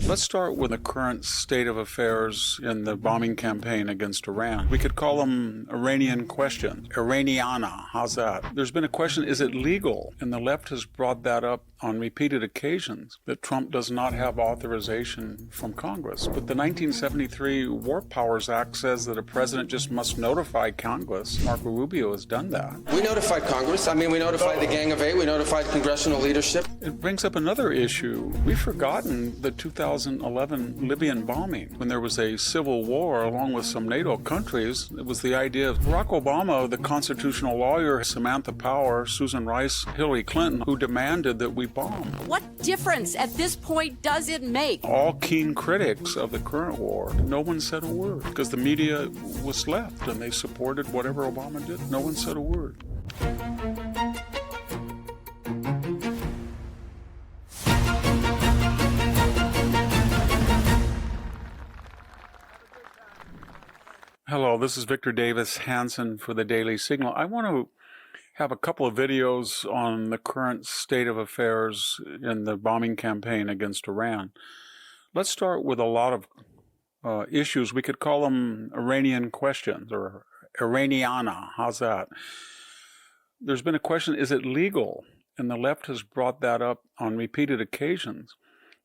Let's start with the current state of affairs in the bombing campaign against Iran. We could call them Iranian questions. Iraniana, how's that? There's been a question, is it legal? And the left has brought that up on repeated occasions, that Trump does not have authorization from Congress. But the 1973 War Powers Act says that a president just must notify Congress. Marco Rubio has done that. We notified Congress. We notified the Gang of Eight. We notified congressional leadership. It brings up another issue. We've forgotten the 2011 Libyan bombing, when there was a civil war along with some NATO countries. It was the idea of Barack Obama, the constitutional lawyer, Samantha Power, Susan Rice, Hillary Clinton, who demanded that we bomb. What difference at this point does it make? All keen critics of the current war, no one said a word, because the media was left and they supported whatever Obama did. No one said a word. Hello, this is Victor Davis Hanson for the Daily Signal. I want to have a couple of videos on the current state of affairs in the bombing campaign against Iran. Let's start with a lot of issues. We could call them Iranian questions or Iraniana. How's that? There's been a question, is it legal? And the left has brought that up on repeated occasions,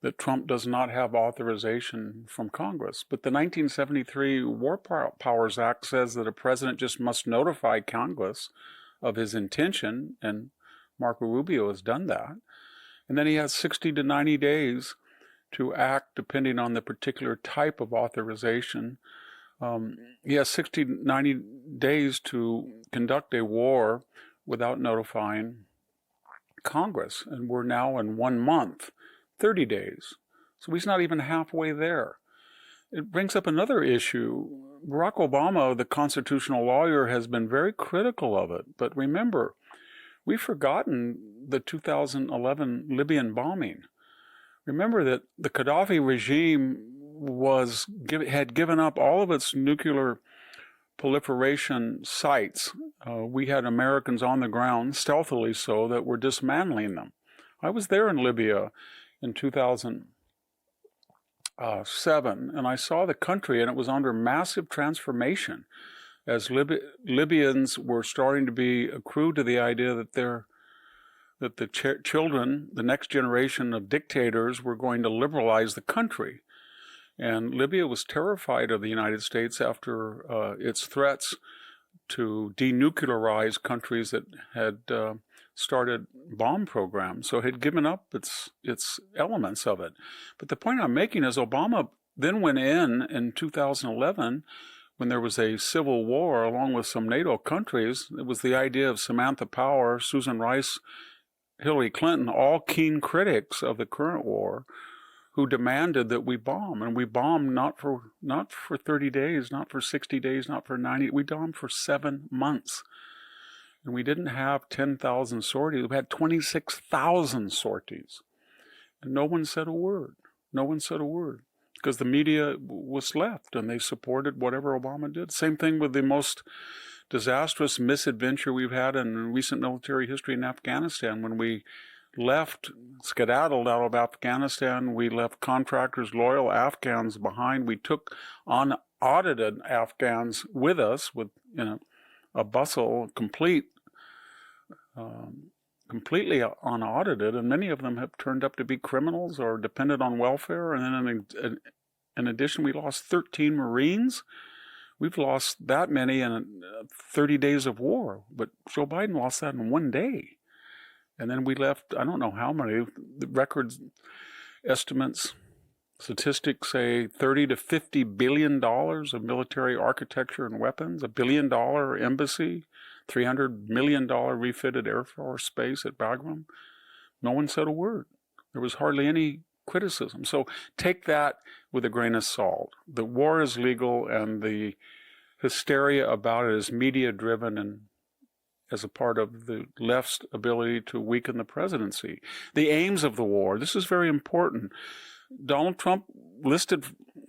that Trump does not have authorization from Congress. But the 1973 War Powers Act says that a president just must notify Congress of his intention, and Marco Rubio has done that. And then he has 60 to 90 days to act depending on the particular type of authorization. He has 60 to 90 days to conduct a war without notifying Congress. And we're now in 1 month. 30 days. So he's not even halfway there. It brings up another issue. Barack Obama, the constitutional lawyer, has been very critical of it. But remember, we've forgotten the 2011 Libyan bombing. Remember that the Gaddafi regime had given up all of its nuclear proliferation sites. We had Americans on the ground, stealthily so, that were dismantling them. I was there in Libya in 2007, and I saw the country, and it was under massive transformation as Libyans were starting to be accrued to the idea that the children, the next generation of dictators, were going to liberalize the country. And Libya was terrified of the United States after its threats to denuclearize countries that had started bomb programs, so it had given up its elements of it. But the point I'm making is Obama then went in 2011, when there was a civil war along with some NATO countries. It was the idea of Samantha Power, Susan Rice, Hillary Clinton, all keen critics of the current war, who demanded that we bomb. And we bombed not for 30 days, not for 60 days, not for 90. We bombed for 7 months. And we didn't have 10,000 sorties. We had 26,000 sorties. And no one said a word. No one said a word. Because the media was left and they supported whatever Obama did. Same thing with the most disastrous misadventure we've had in recent military history in Afghanistan. When we skedaddled out of Afghanistan, we left contractors, loyal Afghans behind. We took unaudited Afghans with us with, a bustle, completely unaudited, and many of them have turned up to be criminals or dependent on welfare. And then in addition, we lost 13 Marines. We've lost that many in 30 days of war, but Joe Biden lost that in 1 day. And then we left, I don't know how many, the records estimates, statistics say $30 to $50 billion of military architecture and weapons, $1 billion embassy, $300 million refitted Air Force base at Bagram. No one said a word. There was hardly any criticism. So take that with a grain of salt. The war is legal, and the hysteria about it is media-driven and as a part of the left's ability to weaken the presidency. The aims of the war, this is very important. Donald Trump listed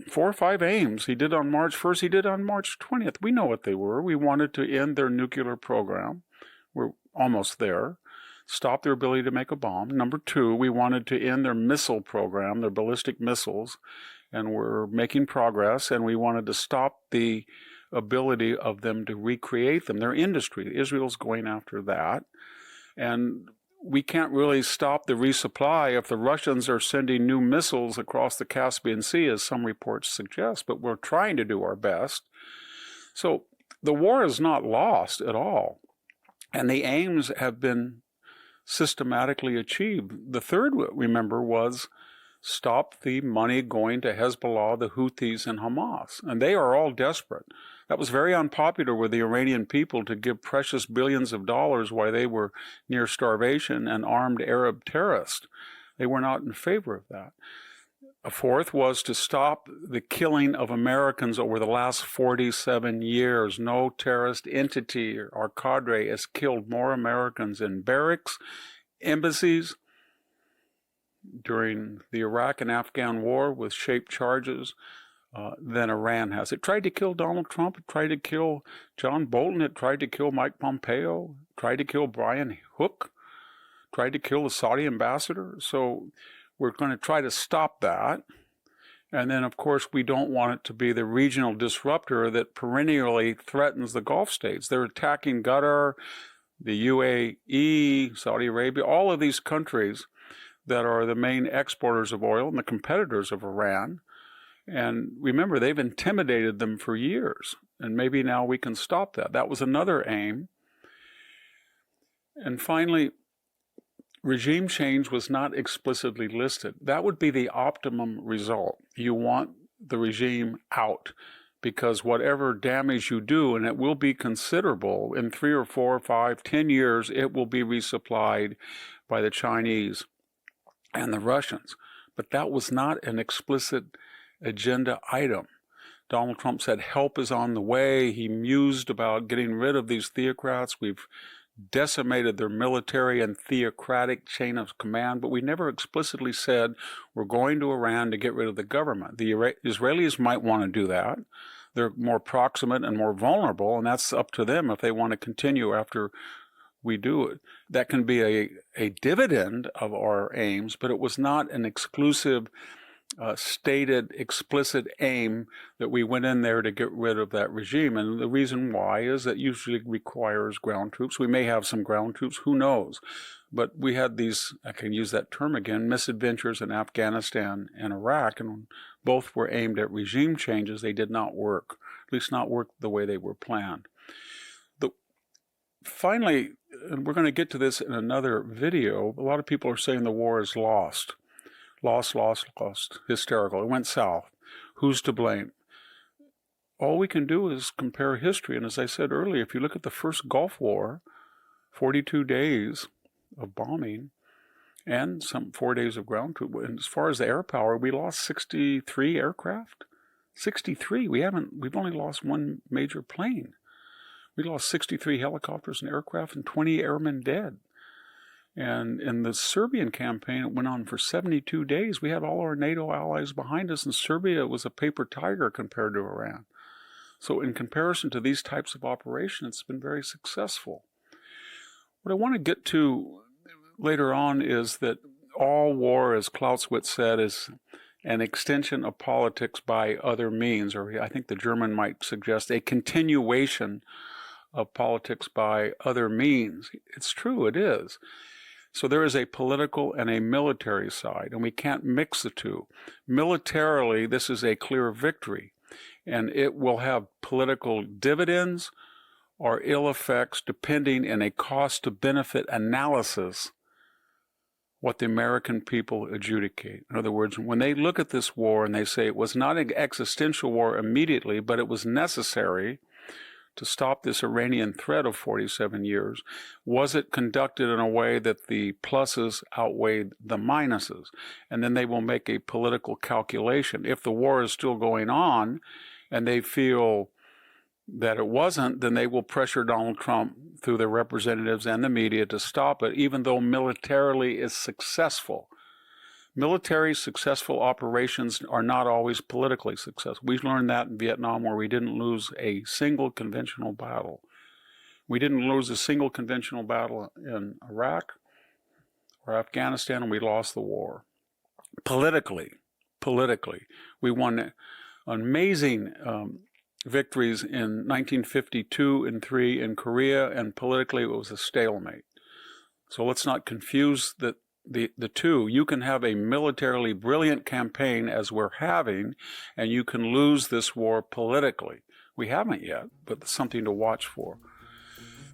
4 or 5 aims. He did on March 1st, he did on March 20th. We know what they were. We wanted to end their nuclear program. We're almost there. stop their ability to make a bomb. Number two, we wanted to end their missile program, their ballistic missiles, and we're making progress, and we wanted to stop the ability of them to recreate them, their industry. Israel's going after that. And we can't really stop the resupply if the Russians are sending new missiles across the Caspian Sea, as some reports suggest, but we're trying to do our best. So the war is not lost at all, and the aims have been systematically achieved. The third, remember, was stop the money going to Hezbollah, the Houthis, and Hamas. And they are all desperate. That was very unpopular with the Iranian people, to give precious billions of dollars while they were near starvation and armed Arab terrorists. They were not in favor of that. A fourth was to stop the killing of Americans over the last 47 years. No terrorist entity or cadre has killed more Americans in barracks, embassies, during the Iraq and Afghan war with shaped charges than Iran has. It tried to kill Donald Trump. It tried to kill John Bolton. It tried to kill Mike Pompeo. It tried to kill Brian Hook. It tried to kill the Saudi ambassador. So we're going to try to stop that. And then, of course, we don't want it to be the regional disruptor that perennially threatens the Gulf states. They're attacking Qatar, the UAE, Saudi Arabia, all of these countries that are the main exporters of oil and the competitors of Iran. And remember, they've intimidated them for years, and maybe now we can stop that. That was another aim. And finally, regime change was not explicitly listed. That would be the optimum result. You want the regime out, because whatever damage you do, and it will be considerable, in 3 or 4 or 5, 10 years, it will be resupplied by the Chinese and the Russians. But that was not an explicit agenda item. Donald Trump said help is on the way. He mused about getting rid of these theocrats. We've decimated their military and theocratic chain of command, but we never explicitly said we're going to Iran to get rid of the government. The Israelis might want to do that. They're more proximate and more vulnerable, and that's up to them if they want to continue after we do it. That can be a dividend of our aims, but it was not an exclusive, stated, explicit aim that we went in there to get rid of that regime. And the reason why is that usually requires ground troops. We may have some ground troops, who knows? But we had these, I can use that term again, misadventures in Afghanistan and Iraq, and both were aimed at regime changes. They did not work, at least not work the way they were planned. Finally, and we're going to get to this in another video, a lot of people are saying the war is lost. Lost, hysterical. It went south. Who's to blame? All we can do is compare history. And as I said earlier, if you look at the first Gulf War, 42 days of bombing and some 4 days of ground troop. And as far as the air power, we lost 63 aircraft. 63. We've only lost one major plane. We lost 63 helicopters and aircraft and 20 airmen dead. And in the Serbian campaign, it went on for 72 days. We had all our NATO allies behind us, and Serbia was a paper tiger compared to Iran. So in comparison to these types of operations, it's been very successful. What I want to get to later on is that all war, as Clausewitz said, is an extension of politics by other means, or I think the German might suggest a continuation of politics by other means. It's true, it is. So there is a political and a military side, and we can't mix the two. Militarily, this is a clear victory, and it will have political dividends or ill effects depending in a cost-to-benefit analysis what the American people adjudicate. In other words, when they look at this war and they say it was not an existential war immediately, but it was necessary to stop this Iranian threat of 47 years, was it conducted in a way that the pluses outweighed the minuses? And then they will make a political calculation. If the war is still going on and they feel that it wasn't, then they will pressure Donald Trump through their representatives and the media to stop it, even though militarily is successful. Military successful operations are not always politically successful. We learned that in Vietnam, where we didn't lose a single conventional battle. We didn't lose a single conventional battle in Iraq. or Afghanistan, and we lost the war. Politically, we won amazing victories in 1952 and 3 in Korea, and politically it was a stalemate. So let's not confuse the two. You can have a militarily brilliant campaign, as we're having, and you can lose this war politically. We haven't yet, but it's something to watch for.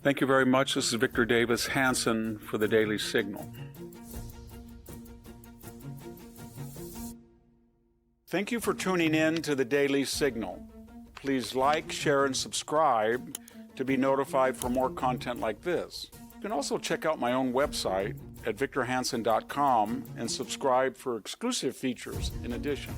Thank you very much. This is Victor Davis Hanson for the Daily Signal. Thank you for tuning in to the Daily Signal. Please like, share, and subscribe to be notified for more content like this. You can also check out my own website at victorhanson.com and subscribe for exclusive features in addition.